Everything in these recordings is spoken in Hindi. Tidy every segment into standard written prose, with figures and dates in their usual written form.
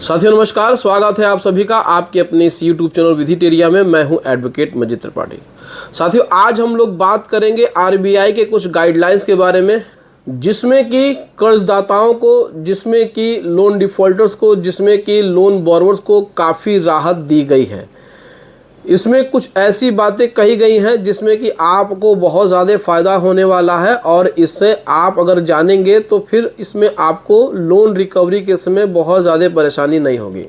साथियों नमस्कार, स्वागत है आप सभी का आपके अपने इस यूट्यूब चैनल विधिटेरिया में। मैं हूं एडवोकेट मजीद त्रिपाठी। साथियों आज हम लोग बात करेंगे आरबीआई के कुछ गाइडलाइंस के बारे में, जिसमें कि कर्जदाताओं को, जिसमें कि लोन डिफॉल्टर्स को, जिसमें कि लोन बोरोवर्स को काफ़ी राहत दी गई है। इसमें कुछ ऐसी बातें कही गई हैं जिसमें कि आपको बहुत ज़्यादा फ़ायदा होने वाला है और इससे आप अगर जानेंगे तो फिर इसमें आपको लोन रिकवरी के समय बहुत ज़्यादा परेशानी नहीं होगी।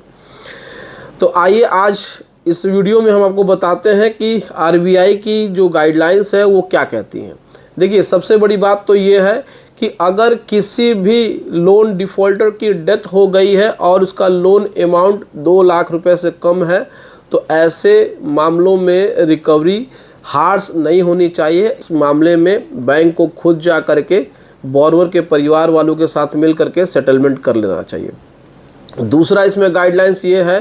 तो आइए आज इस वीडियो में हम आपको बताते हैं कि आरबीआई की जो गाइडलाइंस है वो क्या कहती हैं। देखिए, सबसे बड़ी बात तो ये है कि अगर किसी भी लोन डिफ़ॉल्टर की डेथ हो गई है और उसका लोन अमाउंट 2 लाख रुपए से कम है तो ऐसे मामलों में रिकवरी हार्श नहीं होनी चाहिए। इस मामले में बैंक को खुद जा करके बोरोवर के परिवार वालों के साथ मिल करके सेटलमेंट कर लेना चाहिए। दूसरा इसमें गाइडलाइंस ये है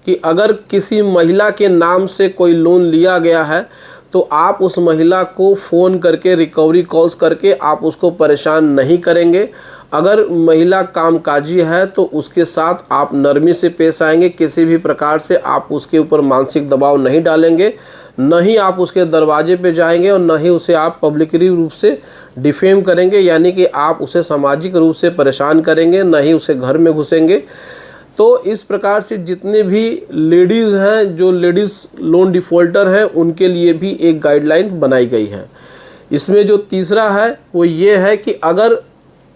कि अगर किसी महिला के नाम से कोई लोन लिया गया है तो आप उस महिला को फ़ोन करके रिकवरी कॉल्स करके आप उसको परेशान नहीं करेंगे। अगर महिला कामकाजी है तो उसके साथ आप नरमी से पेश आएंगे, किसी भी प्रकार से आप उसके ऊपर मानसिक दबाव नहीं डालेंगे, न ही आप उसके दरवाजे पे जाएंगे और न ही उसे आप पब्लिकली रूप से डिफेम करेंगे, यानी कि आप उसे सामाजिक रूप से परेशान करेंगे, न ही उसे घर में घुसेंगे। तो इस प्रकार से जितने भी लेडीज़ हैं, जो लेडीज़ लोन डिफ़ॉल्टर हैं, उनके लिए भी एक गाइडलाइन बनाई गई है। इसमें जो तीसरा है वो ये है कि अगर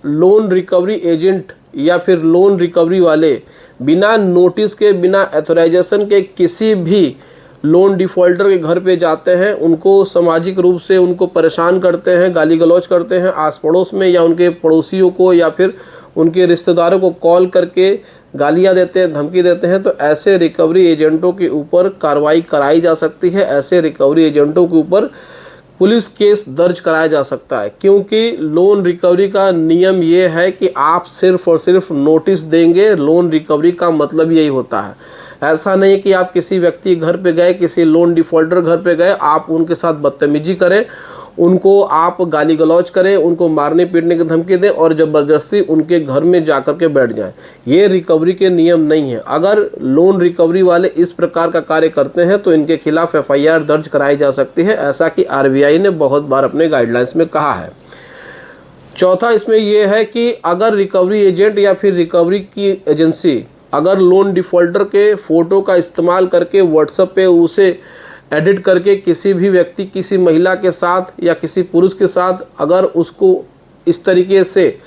लोन रिकवरी एजेंट या फिर लोन रिकवरी वाले बिना नोटिस के, बिना ऑथराइजेशन के किसी भी लोन डिफ़ॉल्टर के घर पे जाते हैं, उनको सामाजिक रूप से उनको परेशान करते हैं, गाली गलौज करते हैं आस पड़ोस में, या उनके पड़ोसियों को या फिर उनके रिश्तेदारों को कॉल करके गालियां देते हैं, धमकी देते हैं, तो ऐसे रिकवरी एजेंटों के ऊपर कार्रवाई कराई जा सकती है। ऐसे रिकवरी एजेंटों के ऊपर पुलिस केस दर्ज कराया जा सकता है, क्योंकि लोन रिकवरी का नियम ये है कि आप सिर्फ और सिर्फ नोटिस देंगे। लोन रिकवरी का मतलब यही होता है। ऐसा नहीं कि आप किसी व्यक्ति घर पे गए, किसी लोन डिफ़ॉल्टर घर पे गए, आप उनके साथ बदतमीजी करें, उनको आप गाली गलौज करें, उनको मारने पीटने की धमकी दें और ज़बरदस्ती उनके घर में जा कर के बैठ जाएं। ये रिकवरी के नियम नहीं है। अगर लोन रिकवरी वाले इस प्रकार का कार्य करते हैं तो इनके खिलाफ एफआईआर दर्ज कराई जा सकती है, ऐसा कि आरबीआई ने बहुत बार अपने गाइडलाइंस में कहा है। चौथा इसमें यह है कि अगर रिकवरी एजेंट या फिर रिकवरी की एजेंसी अगर लोन डिफ़ॉल्टर के फ़ोटो का इस्तेमाल करके व्हाट्सएप पे उसे एडिट करके किसी भी व्यक्ति, किसी महिला के साथ या किसी पुरुष के साथ अगर उसको इस तरीके से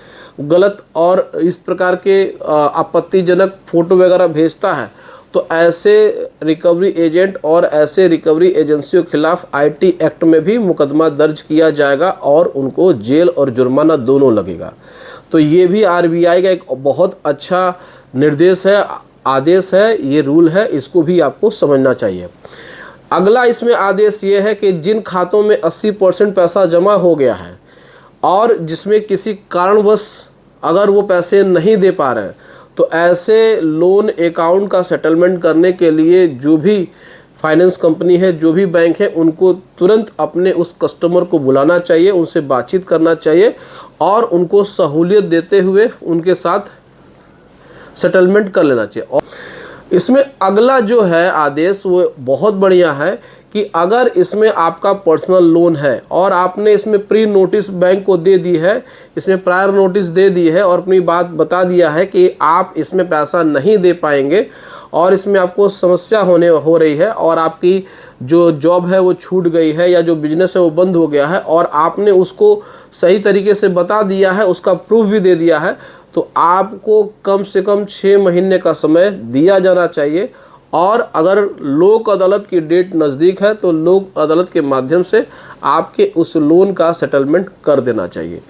गलत और इस प्रकार के आपत्तिजनक फ़ोटो वगैरह भेजता है तो ऐसे रिकवरी एजेंट और ऐसे रिकवरी एजेंसियों के खिलाफ आईटी एक्ट में भी मुकदमा दर्ज किया जाएगा और उनको जेल और जुर्माना दोनों लगेगा। तो ये भी आरबीआई का एक बहुत अच्छा निर्देश है, आदेश है, ये रूल है, इसको भी आपको समझना चाहिए। अगला इसमें आदेश ये है कि जिन खातों में 80% पैसा जमा हो गया है और जिसमें किसी कारणवश अगर वो पैसे नहीं दे पा रहे हैं तो ऐसे लोन अकाउंट का सेटलमेंट करने के लिए जो भी फाइनेंस कंपनी है, जो भी बैंक है, उनको तुरंत अपने उस कस्टमर को बुलाना चाहिए, उनसे बातचीत करना चाहिए और उनको सहूलियत देते हुए उनके साथ सेटलमेंट कर लेना चाहिए। और इसमें अगला जो है आदेश वो बहुत बढ़िया है कि अगर इसमें आपका पर्सनल लोन है और आपने इसमें प्री नोटिस बैंक को दे दी है, इसमें प्रायर नोटिस दे दी है और अपनी बात बता दिया है कि आप इसमें पैसा नहीं दे पाएंगे और इसमें आपको समस्या हो रही है और आपकी जो जॉब है वो छूट गई है या जो बिजनेस है वो बंद हो गया है और आपने उसको सही तरीके से बता दिया है, उसका प्रूफ भी दे दिया है, तो आपको कम से कम 6 महीने का समय दिया जाना चाहिए। और अगर लोक अदालत की डेट नज़दीक है तो लोक अदालत के माध्यम से आपके उस लोन का सेटलमेंट कर देना चाहिए।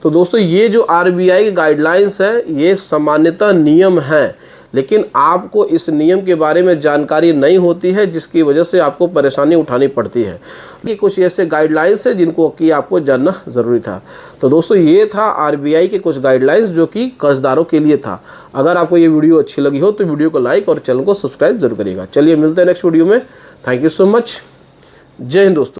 तो दोस्तों, ये जो आरबीआई की गाइडलाइंस है ये सामान्यतः नियम है, लेकिन आपको इस नियम के बारे में जानकारी नहीं होती है, जिसकी वजह से आपको परेशानी उठानी पड़ती है। ये कुछ ऐसे गाइडलाइंस है जिनको कि आपको जानना ज़रूरी था। तो दोस्तों, ये था आरबीआई के कुछ गाइडलाइंस जो कि कर्जदारों के लिए था। अगर आपको ये वीडियो अच्छी लगी हो तो वीडियो को लाइक और चैनल को सब्सक्राइब जरूर करिएगा। चलिए मिलते हैं नेक्स्ट वीडियो में। Thank you so much. जय हिंद दोस्तों।